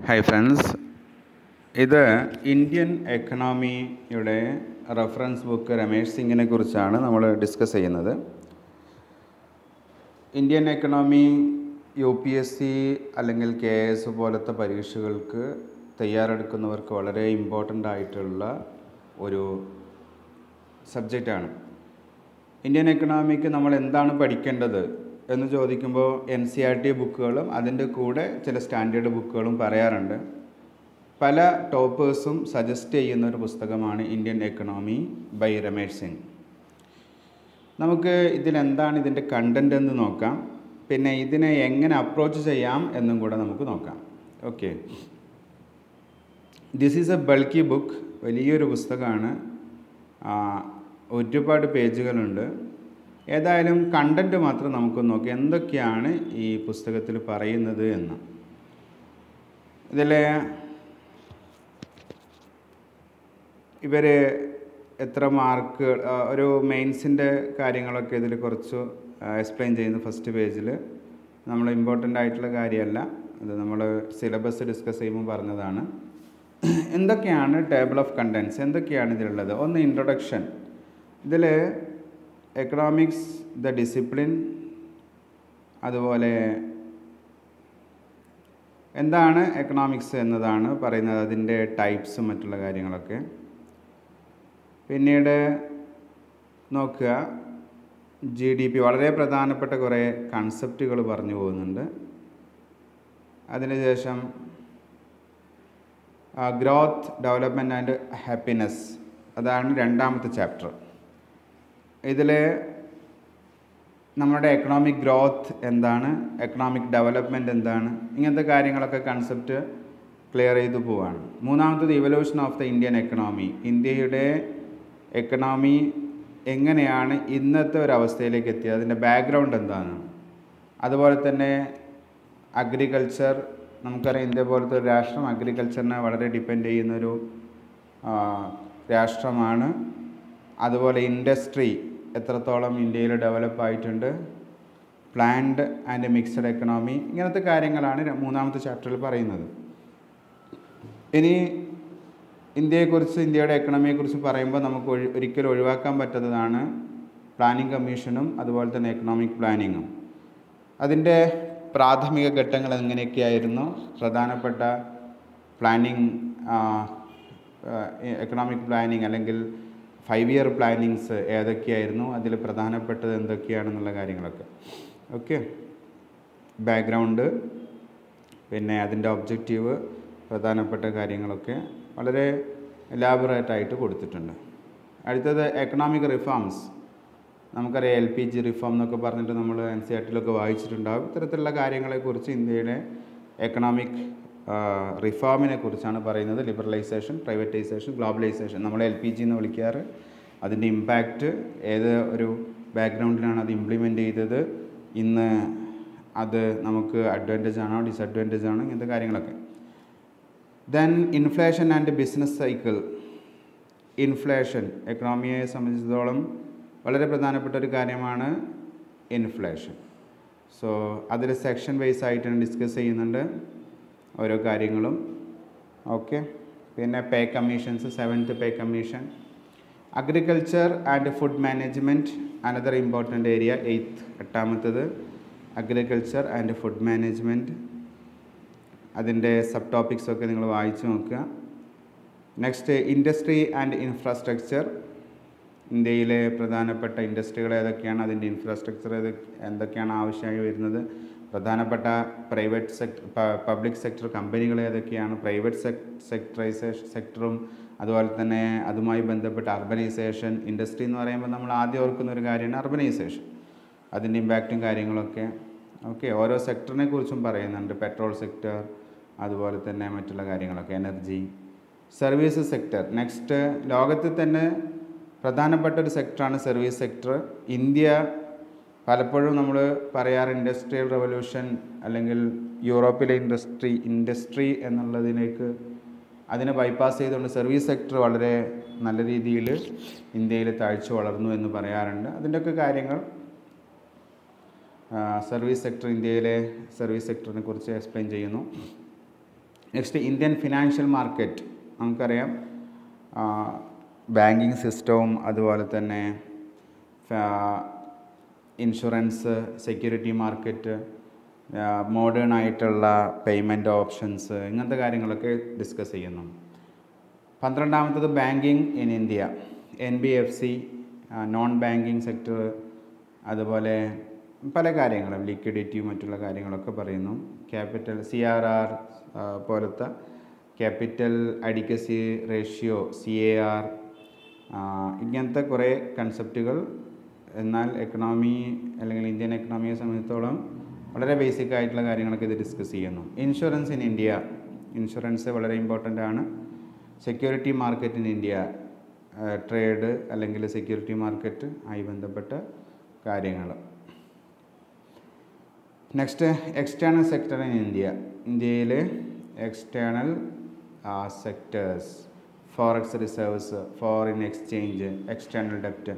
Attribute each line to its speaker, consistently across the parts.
Speaker 1: Hi friends, ഇത് Indian എക്കണോമിയുടെ reference book Ramesh സിംഗിനെ കുറിച്ചാണ് നമ്മൾ ഡിസ്കസ് ചെയ്യുന്നത്. ഇന്ത്യൻ എക്കണോമി UPSC അല്ലെങ്കിൽ KS പോലത്തെ പരീക്ഷകൾക്ക് തയ്യാറെടുക്കുന്നവർക്ക് വളരെ ഇമ്പോർട്ടൻ്റ് ആയിട്ടുള്ള ഒരു സബ്ജക്റ്റാണ്. ഇന്ത്യൻ എക്കണോമിക്ക് നമ്മൾ എന്താണ് പഠിക്കേണ്ടത് എന്ന് ചോദിക്കുമ്പോൾ NCERT ബുക്കുകളും അതിൻ്റെ കൂടെ ചില സ്റ്റാൻഡേർഡ് ബുക്കുകളും പറയാറുണ്ട്. പല ടോപ്പേഴ്സും സജസ്റ്റ് ചെയ്യുന്ന ഒരു പുസ്തകമാണ് Indian economy by Ramesh Singh. നമുക്ക് ഇതിലെന്താണ് ഇതിൻ്റെ കണ്ടൻറ് എന്ന് നോക്കാം, പിന്നെ ഇതിനെ എങ്ങനെ അപ്രോച്ച് ചെയ്യാം എന്നും കൂടെ നമുക്ക് നോക്കാം. Okay, this is A bulky book, വലിയൊരു പുസ്തകമാണ്, ഒരുപാട് പേജുകളുണ്ട്. ഏതായാലും കണ്ടൻറ്റ് മാത്രം നമുക്ക് നോക്കാം എന്തൊക്കെയാണ് ഈ പുസ്തകത്തിൽ പറയുന്നത് എന്ന്. ഇതിൽ ഇവർ എത്ര മാർക്ക്, ഒരു മെയിൻസിൻ്റെ കാര്യങ്ങളൊക്കെ ഇതിൽ കുറച്ച് എക്സ്പ്ലെയിൻ ചെയ്യുന്നു. ഫസ്റ്റ് പേജിൽ നമ്മൾ ഇമ്പോർട്ടൻ്റ് ആയിട്ടുള്ള കാര്യമല്ല, അത് നമ്മൾ സിലബസ് ഡിസ്കസ് ചെയ്യുമ്പോൾ പറഞ്ഞതാണ്. എന്തൊക്കെയാണ് ടേബിൾ ഓഫ് കണ്ടൻറ്റ്സ്, എന്തൊക്കെയാണ് ഇതിലുള്ളത്? ഒന്ന് ഇൻട്രൊഡക്ഷൻ. ഇതിൽ എക്കണോമിക്സ് ദ ഡിസിപ്ലിൻ, അതുപോലെ എന്താണ് എക്കണോമിക്സ് എന്നതാണ് പറയുന്നത്, അതിൻ്റെ ടൈപ്സും മറ്റുള്ള കാര്യങ്ങളൊക്കെ. പിന്നീട് നോക്കുക, GDP, വളരെ പ്രധാനപ്പെട്ട കുറേ കൺസെപ്റ്റുകൾ പറഞ്ഞു പോകുന്നുണ്ട്. അതിനുശേഷം ഗ്രോത്ത്, ഡെവലപ്മെൻറ്റ് ആൻഡ് ഹാപ്പിനെസ്, അതാണ് രണ്ടാമത്തെ ചാപ്റ്റർ. ഇതിൽ നമ്മുടെ എക്കണോമിക് ഗ്രോത്ത് എന്താണ്, എക്കണോമിക് ഡെവലപ്മെൻറ്റ് എന്താണ്, ഇങ്ങനത്തെ കാര്യങ്ങളൊക്കെ കൺസെപ്റ്റ് ക്ലിയർ ചെയ്തു പോവുകയാണ്. മൂന്നാമത്തത് evolution of the Indian economy, ഇന്ത്യയുടെ എക്കണോമി എങ്ങനെയാണ് ഇന്നത്തെ ഒരു അവസ്ഥയിലേക്ക് എത്തിയത്, അതിൻ്റെ ബാക്ക്ഗ്രൗണ്ട് എന്താണ്. അതുപോലെ തന്നെ അഗ്രികൾച്ചർ, നമുക്കറിയാം ഇന്ത്യ പോലത്തെ ഒരു രാഷ്ട്രം അഗ്രികൾച്ചറിനെ വളരെ ഡിപ്പെൻഡ് ചെയ്യുന്നൊരു രാഷ്ട്രമാണ്. അതുപോലെ ഇൻഡസ്ട്രി എത്രത്തോളം ഇന്ത്യയിൽ ഡെവലപ്പ് ആയിട്ടുണ്ട്, പ്ലാൻഡ് ആൻഡ് മിക്സഡ് എക്കണോമി, ഇങ്ങനത്തെ കാര്യങ്ങളാണ് മൂന്നാമത്തെ ചാപ്റ്ററിൽ പറയുന്നത്. ഇനി ഇന്ത്യയെക്കുറിച്ച്, ഇന്ത്യയുടെ എക്കണോമിയെക്കുറിച്ച് പറയുമ്പോൾ നമുക്ക് ഒരിക്കലും ഒഴിവാക്കാൻ പറ്റുന്നതാണ് പ്ലാനിംഗ് കമ്മീഷനും അതുപോലെ തന്നെ എക്കണോമിക് പ്ലാനിങ്ങും. അതിൻ്റെ പ്രാഥമിക ഘട്ടങ്ങൾ എങ്ങനെയൊക്കെയായിരുന്നു, പ്രധാനപ്പെട്ട പ്ലാനിങ്, എക്കണോമിക് പ്ലാനിങ് അല്ലെങ്കിൽ 5 ഇയർ പ്ലാനിങ്സ് ഏതൊക്കെയായിരുന്നു, അതിൽ പ്രധാനപ്പെട്ടത് എന്തൊക്കെയാണെന്നുള്ള കാര്യങ്ങളൊക്കെ. ഓക്കെ, ബാക്ക്ഗ്രൗണ്ട്, പിന്നെ അതിൻ്റെ ഒബ്ജക്റ്റീവ്, പ്രധാനപ്പെട്ട കാര്യങ്ങളൊക്കെ വളരെ എലാബറേറ്റായിട്ട് കൊടുത്തിട്ടുണ്ട്. അടുത്തത് എക്കണോമിക് റിഫോംസ്. നമുക്കറിയാം LPG റിഫോം എന്നൊക്കെ പറഞ്ഞിട്ട് നമ്മൾ NCERT വായിച്ചിട്ടുണ്ടാകും. ഇത്തരത്തിലുള്ള കാര്യങ്ങളെക്കുറിച്ച് ഇന്ത്യയുടെ എക്കണോമിക് റിഫോമിനെ കുറിച്ചാണ് പറയുന്നത്. ലിബറലൈസേഷൻ, പ്രൈവറ്റൈസേഷൻ, ഗ്ലോബലൈസേഷൻ, നമ്മൾ LPG എന്ന് വിളിക്കാറ്. അതിൻ്റെ ഇമ്പാക്റ്റ്, ഏത് ഒരു ബാക്ക്ഗ്രൗണ്ടിലാണ് അത് ഇംപ്ലിമെൻ്റ് ചെയ്തത്, ഇന്ന് അത് നമുക്ക് അഡ്വാൻറ്റേജ് ആണോ ഡിസഡ്വാൻറ്റേജ് ആണോ, ഇങ്ങനത്തെ കാര്യങ്ങളൊക്കെ. Then inflation and business cycle. Inflation എക്കണോമിയെ സംബന്ധിച്ചിടത്തോളം വളരെ പ്രധാനപ്പെട്ട ഒരു കാര്യമാണ് ഇൻഫ്ലേഷൻ. സോ അതിൽ സെക്ഷൻ വൈസ് ആയിട്ടാണ് ഡിസ്കസ് ചെയ്യുന്നുണ്ട് ഓരോ കാര്യങ്ങളും. ഓക്കെ, പിന്നെ pay commissions, 7th pay commission. Agriculture and food management, another important area, 8ാമത്തത് അഗ്രികൾച്ചർ ആൻഡ് ഫുഡ് മാനേജ്മെൻറ്റ്. അതിൻ്റെ സബ് ടോപ്പിക്സൊക്കെ നിങ്ങൾ വായിച്ചു നോക്കുക. Next industry and infrastructure. ഇന്ത്യയിലെ പ്രധാനപ്പെട്ട ഇൻഡസ്ട്രികൾ ഏതൊക്കെയാണ്, അതിൻ്റെ ഇൻഫ്രാസ്ട്രക്ചർ എന്തൊക്കെയാണ് ആവശ്യമായി വരുന്നത്, പ്രധാനപ്പെട്ട പ്രൈവറ്റ് സെക്ടർ, പബ്ലിക് സെക്ടർ കമ്പനികൾ ഏതൊക്കെയാണ്, പ്രൈവറ്റ് സെക്ടറും അതുപോലെ തന്നെ അതുമായി ബന്ധപ്പെട്ട അർബനൈസേഷൻ. ഇൻഡസ്ട്രി എന്ന് പറയുമ്പോൾ നമ്മൾ ആദ്യം ഓർക്കുന്ന ഒരു കാര്യമാണ് അർബനൈസേഷൻ, അതിൻ്റെ ഇമ്പാക്റ്റും കാര്യങ്ങളൊക്കെ. ഓക്കെ, ഓരോ സെക്ടറിനെ കുറിച്ചും പറയുന്നുണ്ട്, പെട്രോൾ സെക്ടർ, അതുപോലെ തന്നെ മറ്റുള്ള കാര്യങ്ങളൊക്കെ, എനർജി. Service sector. നെക്സ്റ്റ്, ലോകത്തിൽ തന്നെ പ്രധാനപ്പെട്ട ഒരു സെക്ടറാണ് സർവീസ് സെക്ടർ. ഇന്ത്യ പലപ്പോഴും നമ്മൾ പറയാറ് ഇൻഡസ്ട്രിയൽ റവല്യൂഷൻ അല്ലെങ്കിൽ യൂറോപ്പിലെ ഇൻഡസ്ട്രി എന്നുള്ളതിലേക്ക് അതിനെ ബൈപ്പാസ് ചെയ്തുകൊണ്ട് സർവീസ് സെക്ടർ വളരെ നല്ല രീതിയിൽ ഇന്ത്യയിൽ താഴ്ച വളർന്നു എന്ന് പറയാറുണ്ട്. അതിൻ്റെയൊക്കെ കാര്യങ്ങൾ സർവീസ് സെക്ടർ, ഇന്ത്യയിലെ സർവീസ് സെക്ടറിനെ കുറിച്ച് എക്സ്പ്ലെയിൻ ചെയ്യുന്നു. Next Indian financial market. നമുക്കറിയാം ബാങ്കിങ് സിസ്റ്റവും അതുപോലെ തന്നെ ഇൻഷുറൻസ്, സെക്യൂരിറ്റി മാർക്കറ്റ്, മോഡേൺ ആയിട്ടുള്ള പേയ്മെൻറ്റ് ഓപ്ഷൻസ്, ഇങ്ങനത്തെ കാര്യങ്ങളൊക്കെ ഡിസ്കസ് ചെയ്യുന്നു. 12ാമത്തത് banking in India, NBFC, non banking sector, അതുപോലെ പല കാര്യങ്ങളും ലിക്വിഡിറ്റിയും മറ്റുള്ള കാര്യങ്ങളൊക്കെ പറയുന്നു. ക്യാപിറ്റൽ CRR പോലത്തെ ക്യാപിറ്റൽ അഡിക്വസി റേഷ്യോ, CAR, ഇങ്ങനത്തെ കുറേ കൺസെപ്റ്റുകൾ. എന്നാൽ എക്കണോമി അല്ലെങ്കിൽ ഇന്ത്യൻ എക്കണോമിയെ സംബന്ധിച്ചിടത്തോളം വളരെ ബേസിക് ആയിട്ടുള്ള കാര്യങ്ങളൊക്കെ ഇത് ഡിസ്കസ് ചെയ്യുന്നു. ഇൻഷുറൻസ് ഇൻ ഇന്ത്യ, ഇൻഷുറൻസ് വളരെ ഇമ്പോർട്ടൻ്റ് ആണ്. Security market in India, trade അല്ലെങ്കിൽ സെക്യൂരിറ്റി മാർക്കറ്റ് ആയി ബന്ധപ്പെട്ട കാര്യങ്ങൾ. Next external sector in India, ഇന്ത്യയിൽ external sectors, forex reserves, foreign exchange, external ഡെപ്റ്റ്,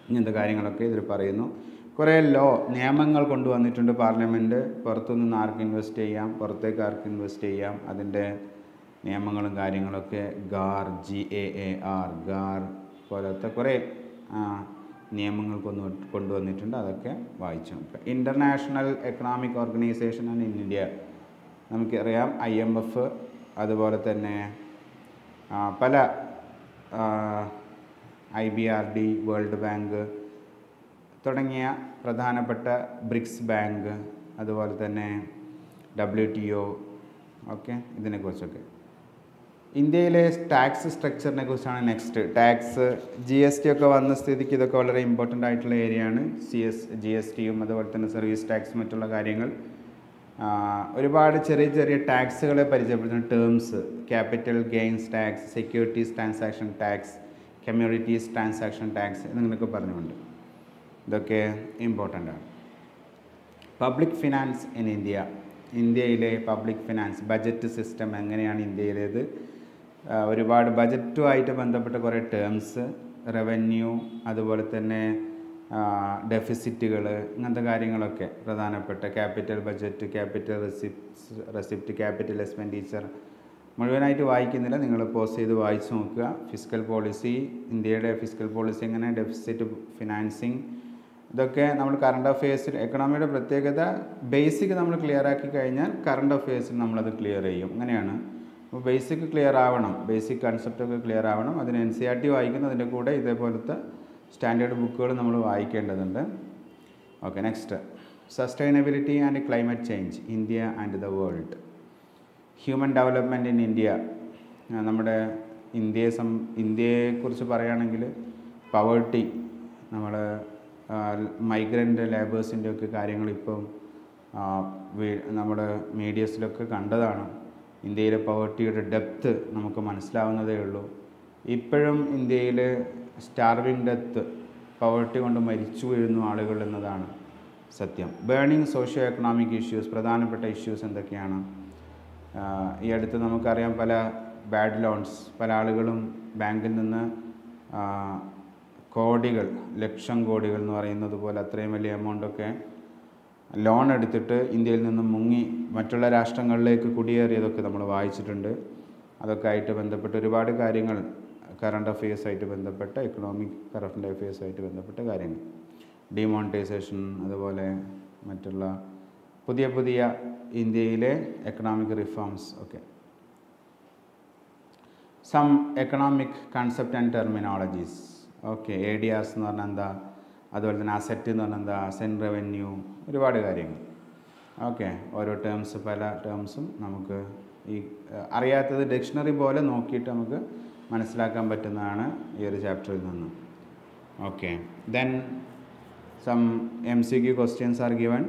Speaker 1: ഇങ്ങനത്തെ കാര്യങ്ങളൊക്കെ ഇതിൽ പറയുന്നു. കുറേ നിയമങ്ങൾ കൊണ്ടുവന്നിട്ടുണ്ട് പാർലമെൻറ്റ്. പുറത്തുനിന്ന് ആർക്ക് ഇൻവെസ്റ്റ് ചെയ്യാം, പുറത്തേക്ക് ആർക്ക് ഇൻവെസ്റ്റ് ചെയ്യാം, അതിൻ്റെ നിയമങ്ങളും കാര്യങ്ങളൊക്കെ GAAR പോലത്തെ കുറേ നിയമങ്ങൾ കൊണ്ടുവന്നിട്ടുണ്ട്. അതൊക്കെ വായിച്ചു നോക്കുക. International economic organisation and in India, നമുക്കറിയാം IMF, അതുപോലെ തന്നെ പല IBRD, വേൾഡ് ബാങ്ക് തുടങ്ങിയ പ്രധാനപ്പെട്ട ബ്രിക്സ് ബാങ്ക്, അതുപോലെ തന്നെ WTO, ഓക്കെ, ഇതിനെക്കുറിച്ചൊക്കെ. ഇന്ത്യയിലെ ടാക്സ് സ്ട്രക്ചറിനെ കുറിച്ചാണ് നെക്സ്റ്റ്. ടാക്സ്, GST ഒക്കെ വന്ന സ്ഥിതിക്ക് ഇതൊക്കെ വളരെ ഇമ്പോർട്ടൻ്റ് ആയിട്ടുള്ള ഏരിയയാണ്. GSTയും അതുപോലെ തന്നെ സർവീസ് ടാക്സ്, മറ്റുള്ള കാര്യങ്ങൾ. ഒരുപാട് ചെറിയ ചെറിയ ടാക്സുകളെ പരിചയപ്പെടുത്തുന്ന terms: capital gains tax, securities transaction tax, communities transaction tax എന്നിങ്ങനെയൊക്കെ പറഞ്ഞുകൊണ്ട് ഇതൊക്കെ ഇമ്പോർട്ടൻ്റ് ആണ്. പബ്ലിക് ഫിനാൻസ് ഇൻ ഇന്ത്യ, ഇന്ത്യയിലെ പബ്ലിക് ഫിനാൻസ്, ബജറ്റ് സിസ്റ്റം എങ്ങനെയാണ് ഇന്ത്യയിലേത്, ഒരുപാട് ബജറ്റുമായിട്ട് ബന്ധപ്പെട്ട കുറേ ടേംസ്, റവന്യൂ, അതുപോലെ തന്നെ ഡെഫിസിറ്റുകൾ, ഇങ്ങനത്തെ കാര്യങ്ങളൊക്കെ പ്രധാനപ്പെട്ട. Capital budget, capital receipt, capital expenditure മുഴുവനായിട്ട് വായിക്കുന്നില്ല, നിങ്ങൾ പോസ് ചെയ്ത് വായിച്ച് നോക്കുക. ഫിസ്ക്കൽ പോളിസി, ഇന്ത്യയുടെ ഫിസ്ക്കൽ പോളിസി എങ്ങനെ, ഡെഫിസിറ്റ് ഫിനാൻസിങ്, ഇതൊക്കെ നമ്മൾ കറണ്ട് അഫെയർസിൽ. എക്കണോമിയുടെ പ്രത്യേകത ബേസിക് നമ്മൾ ക്ലിയർ ആക്കി കഴിഞ്ഞാൽ കറണ്ട് അഫെയർസിൽ നമ്മളത് ക്ലിയർ ചെയ്യും. അങ്ങനെയാണ്. അപ്പോൾ ബേസിക് ക്ലിയർ ആവണം, ബേസിക് കൺസെപ്റ്റൊക്കെ ക്ലിയർ ആവണം. അതിന് NCERT വായിക്കുന്നതിൻ്റെ കൂടെ ഇതേപോലത്തെ സ്റ്റാൻഡേർഡ് ബുക്കുകൾ നമ്മൾ വായിക്കേണ്ടതുണ്ട്. Okay, next sustainability and climate change, India and the world. Human development in India, നമ്മുടെ ഇന്ത്യയെക്കുറിച്ച് പറയുകയാണെങ്കിൽ പവേർട്ടി, നമ്മൾ മൈഗ്രൻ്റ് ലേബേഴ്സിൻ്റെ ഒക്കെ കാര്യങ്ങൾ ഇപ്പം നമ്മുടെ മീഡിയസിലൊക്കെ കണ്ടതാണ്. ഇന്ത്യയിലെ പവേർട്ടിയുടെ ഡെപ്ത്ത് നമുക്ക് മനസ്സിലാവുന്നതേ ഉള്ളൂ. ഇപ്പോഴും ഇന്ത്യയിൽ സ്റ്റാർവിങ് ഡെത്ത്, പവേർട്ടി കൊണ്ട് മരിച്ചു വീഴുന്നു ആളുകൾ എന്നതാണ് സത്യം. ബേണിംഗ് സോഷ്യോ എക്കണോമിക് ഇഷ്യൂസ്, പ്രധാനപ്പെട്ട ഇഷ്യൂസ് എന്തൊക്കെയാണ്? ഈ അടുത്ത് നമുക്കറിയാം പല ബാഡ് ലോൺസ്, പല ആളുകളും ബാങ്കിൽ നിന്ന് കോടികൾ, ലക്ഷം കോടികൾ എന്ന് പറയുന്നത് പോലെ അത്രയും വലിയ എമൗണ്ടൊക്കെ ലോൺ എടുത്തിട്ട് ഇന്ത്യയിൽ നിന്നും മുങ്ങി മറ്റുള്ള രാഷ്ട്രങ്ങളിലേക്ക് കുടിയേറിയതൊക്കെ നമ്മൾ വായിച്ചിട്ടുണ്ട്. അതൊക്കെ ആയിട്ട് ബന്ധപ്പെട്ട് ഒരുപാട് കാര്യങ്ങൾ, കറണ്ട് അഫെയർസായിട്ട് ബന്ധപ്പെട്ട, എക്കണോമിക് കറണ്ട് അഫെയർസായിട്ട് ബന്ധപ്പെട്ട കാര്യങ്ങൾ, ഡിമോണിറ്റൈസേഷൻ, അതുപോലെ മറ്റുള്ള പുതിയ പുതിയ ഇന്ത്യയിലെ എക്കണോമിക് റിഫോംസ് ഒക്കെ. Some economic concept and terminologies. Okay, ADRs എന്ന് പറഞ്ഞാൽ എന്താ, അതുപോലെ തന്നെ അസറ്റ് എന്ന് പറഞ്ഞാൽ എന്താ, അസറ്റ് റവന്യൂ, ഒരുപാട് കാര്യങ്ങൾ. ഓക്കെ, ഓരോ ടേംസ്, പല ടേംസും നമുക്ക് ഈ അറിയാത്തത് ഡിക്ഷണറി പോലെ നോക്കിയിട്ട് നമുക്ക് മനസ്സിലാക്കാൻ പറ്റുന്നതാണ് ഈ ഒരു ചാപ്റ്ററിൽ നിന്ന്. Okay, then some MCQ questions are given.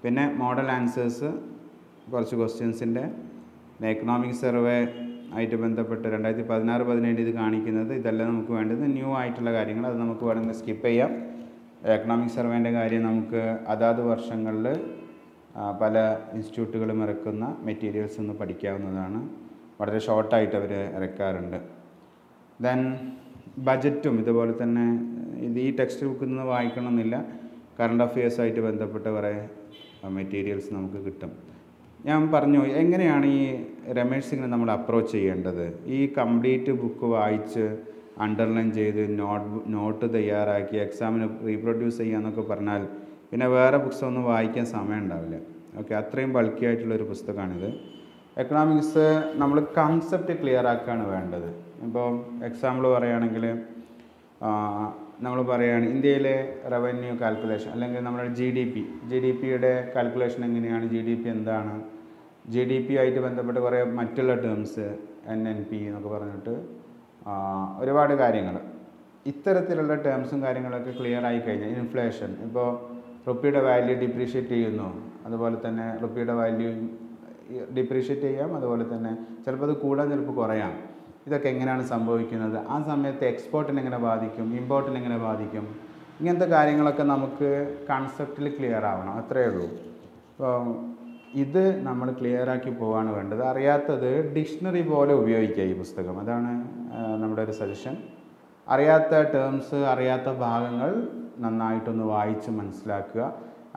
Speaker 1: പിന്നെ മോഡൽ ആൻസേഴ്സ്, കുറച്ച് ക്വസ്റ്റ്യൻസിൻ്റെ എക്കണോമിക് സർവേ ആയിട്ട് ബന്ധപ്പെട്ട് 2016-17 ഇത് കാണിക്കുന്നത്. ഇതെല്ലാം നമുക്ക് വേണ്ടത് ന്യൂ ആയിട്ടുള്ള കാര്യങ്ങൾ, അത് നമുക്ക് വേണമെങ്കിൽ സ്കിപ്പ് ചെയ്യാം. എക്കണോമിക് സർവേൻ്റെ കാര്യം നമുക്ക് അതാത് വർഷങ്ങളിൽ പല ഇൻസ്റ്റിറ്റ്യൂട്ടുകളും ഇറക്കുന്ന മെറ്റീരിയൽസ് ഒന്ന് പഠിക്കാവുന്നതാണ്. വളരെ ഷോർട്ടായിട്ട് അവർ ഇറക്കാറുണ്ട്. ദെൻ ബജറ്റും ഇതുപോലെ തന്നെ ഈ ടെക്സ്റ്റ് ബുക്കിൽ നിന്ന് വായിക്കണമെന്നില്ല, കറണ്ട് അഫെയർസായിട്ട് ബന്ധപ്പെട്ട കുറേ മെറ്റീരിയൽസ് നമുക്ക് കിട്ടും. ഞാൻ പറഞ്ഞു എങ്ങനെയാണ് ഈ രമേഷ് സിംഗിനെ നമ്മൾ അപ്രോച്ച് ചെയ്യേണ്ടത്. ഈ കംപ്ലീറ്റ് ബുക്ക് വായിച്ച് അണ്ടർലൈൻ ചെയ്ത് നോട്ട് തയ്യാറാക്കി എക്സാമിന് റീപ്രൊഡ്യൂസ് ചെയ്യാന്നൊക്കെ പറഞ്ഞാൽ പിന്നെ വേറെ പുസ്തകമൊന്നും വായിക്കാൻ സമയം ഉണ്ടാവില്ല. ഓക്കെ, അത്രയും ബൾക്കി ആയിട്ടുള്ളൊരു പുസ്തകമാണിത്. എക്കണോമിക്സ് നമ്മൾ കൺസെപ്റ്റ് ക്ലിയർ ആക്കുകയാണ് വേണ്ടത്. ഇപ്പോൾ എക്സാമ്പിൾ പറയുകയാണെങ്കിൽ നമ്മൾ പറയുകയാണ് ഇന്ത്യയിലെ റവന്യൂ കാൽക്കുലേഷൻ അല്ലെങ്കിൽ നമ്മുടെ ജി ഡി പിയുടെ കാൽക്കുലേഷൻ എങ്ങനെയാണ്, GDP എന്താണ്, GDP ആയിട്ട് ബന്ധപ്പെട്ട് കുറേ മറ്റുള്ള ടേംസ് NNP എന്നൊക്കെ പറഞ്ഞിട്ട് ഒരുപാട് കാര്യങ്ങൾ, ഇത്തരത്തിലുള്ള ടേംസും കാര്യങ്ങളൊക്കെ ക്ലിയർ ആയി കഴിഞ്ഞാൽ ഇൻഫ്ലേഷൻ, ഇപ്പോൾ റുപ്പിയുടെ വാല്യൂ ഡിപ്രീഷിയേറ്റ് ചെയ്യുന്നു, അതുപോലെ തന്നെ റുപ്പിയുടെ വാല്യൂ ഡിപ്രീഷിയേറ്റ് ചെയ്യാം, അതുപോലെ തന്നെ ചിലപ്പോൾ അത് കൂടാൻ ചിലപ്പോൾ കുറയാം. ഇതൊക്കെ എങ്ങനെയാണ് സംഭവിക്കുന്നത്, ആ സമയത്ത് എക്സ്പോർട്ടിനെ എങ്ങനെ ബാധിക്കും, ഇമ്പോർട്ടിനെ എങ്ങനെ ബാധിക്കും, ഇങ്ങനത്തെ കാര്യങ്ങളൊക്കെ നമുക്ക് കൺസെപ്റ്റിൽ ക്ലിയർ ആവണം, അത്രയേ ഉള്ളൂ. അപ്പോൾ ഇത് നമ്മൾ ക്ലിയറാക്കി പോവാണ് വേണ്ടത്. അറിയാത്തത് ഡിക്ഷണറി പോലെ ഉപയോഗിക്കുക ഈ പുസ്തകം, അതാണ് നമ്മുടെ ഒരു സജഷൻ. അറിയാത്ത ടേംസ്, അറിയാത്ത ഭാഗങ്ങൾ നന്നായിട്ടൊന്ന് വായിച്ച് മനസ്സിലാക്കുക,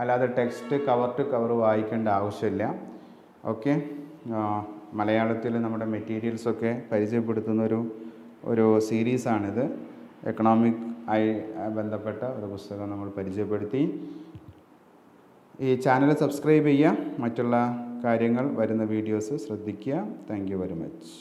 Speaker 1: അല്ലാതെ ടെക്സ്റ്റ് കവർ ടു കവർ വായിക്കേണ്ട ആവശ്യമില്ല. ഓക്കെ, മലയാളത്തിൽ നമ്മുടെ മെറ്റീരിയൽസൊക്കെ പരിചയപ്പെടുത്തുന്ന ഒരു സീരീസാണിത്. എക്കണോമിക് ആയി ബന്ധപ്പെട്ട ഒരു പുസ്തകം നമ്മൾ പരിചയപ്പെടുത്തി. ഈ ചാനൽ സബ്സ്ക്രൈബ് ചെയ്യുക, മറ്റുള്ള കാര്യങ്ങൾ വരുന്ന വീഡിയോസ് ശ്രദ്ധിക്കുക. Thank you very much.